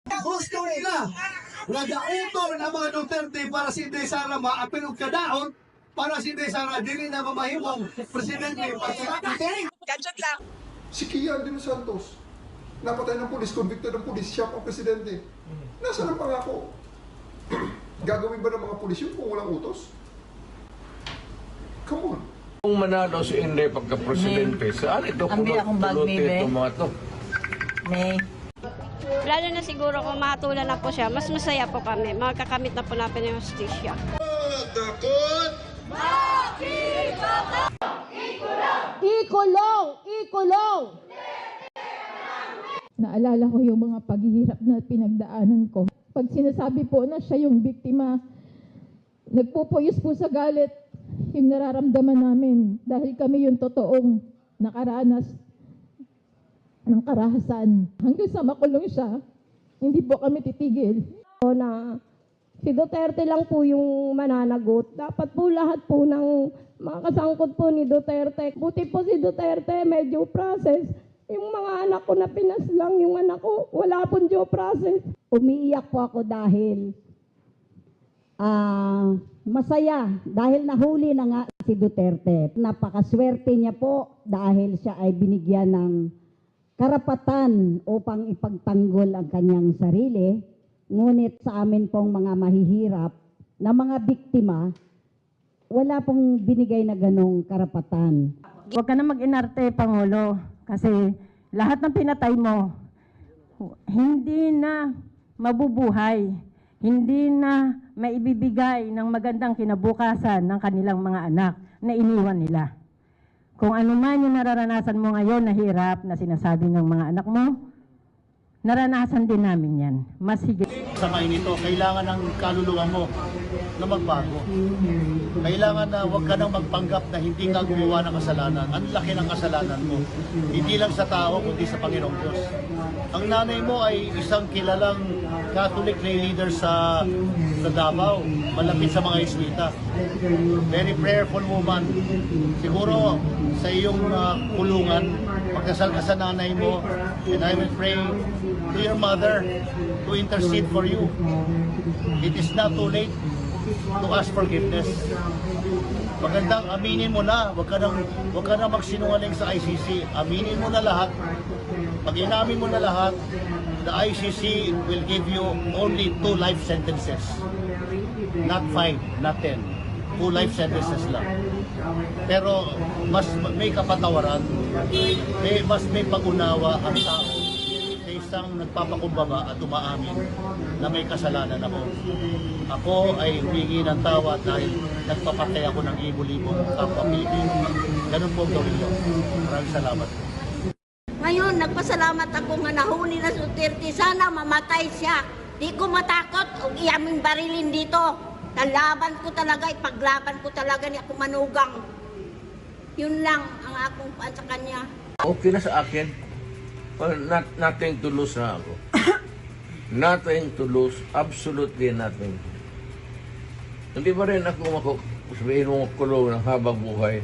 Gusto nila nga dautol ang mga Duterte para si Inday Sara maapil og kadaot para si Inday Sara dili na mamahimong presidente Gadget lang. Si Kian de los Santos, napatay ng pulis, convicted ng pulis, siya ang presidente. Nasaan ang pangako? Gagawin ba ng mga pulis yun kung walang utos? Come on. Kung manalo si Inday pagka-presidente, saan ito pulutin itong mga ito? May. Lalo na siguro kung matulan na po siya, mas masaya po kami. Magkakamit na po natin yung justisya. Ikulong! Ikulong! Naalala ko yung mga paghihirap na pinagdaanan ko. Pag sinasabi po na siya yung biktima, nagpupuyos po sa galit yung nararamdaman namin dahil kami yung totoong nakaranas ng karahasan. Hanggang sa makulong siya, hindi po kami titigil. Na si Duterte lang po yung mananagot. Dapat po lahat po ng mga kasangkot po ni Duterte. Buti po si Duterte, may due process. Yung mga anak ko na pinas lang, yung anak ko, wala pong due process. Umiiyak po ako dahil masaya dahil nahuli na nga si Duterte. Napakaswerte niya po dahil siya ay binigyan ng karapatan upang ipagtanggol ang kanyang sarili. Ngunit sa amin pong mga mahihirap na mga biktima, wala pong binigay na ganong karapatan. Huwag ka na mag-inarte, Pangulo, kasi lahat ng pinatay mo, hindi na mabubuhay, hindi na maibibigay ng magandang kinabukasan ng kanilang mga anak na iniwan nila. Kung ano man yung nararanasan mo ngayon na hirap na sinasabi ng mga anak mo, naranasan din namin yan. Mas higit. Sa ngayon ito, kailangan ng kaluluwa mo na magbago. Kailangan na huwag ka nang magpanggap na hindi ka gumawa ng kasalanan. Ang laki ng kasalanan mo. Hindi lang sa tao, kundi sa Panginoong Diyos. Ang nanay mo ay isang kilalang Catholic lay leader sa Davao, malapit sa mga Iswita. Very prayerful woman. Siguro sa iyong kulungan, magdasal ka sa nanay mo, and I will pray to your mother to intercede for you. It is not too late to ask forgiveness. Magandang aminin mo na, wag ka nang magsinungaling sa ICC. Aminin mo na lahat. Pag inamin mo na lahat, the ICC will give you only 2 life sentences. Not 5, not 10. 2 life sentences lang. Pero mas may kapatawaran, mas may pag-unawa ang tao sa isang nagpapakumbaba at umaamin na may kasalanan ako. Ako ay humingi ng tawad dahil nagpapatay ako ng libo-libong kapwa Pilipino. Ganun po gawin nyo. Maraming salamat. Ngayon, nagpasalamat ako nga nahuli na si Duterte. Sana mamatay siya. Di ko matakot kung iyaming barilin dito. Talaban ko talaga, ipaglaban ko talaga ni ako manugang. Yun lang ang akong paan sa kanya. Okay na sa akin. Well, nothing to lose na ako. Nothing to lose. Absolutely nothing. Hindi ba rin ako sabihin mo kulong ng habang buhay?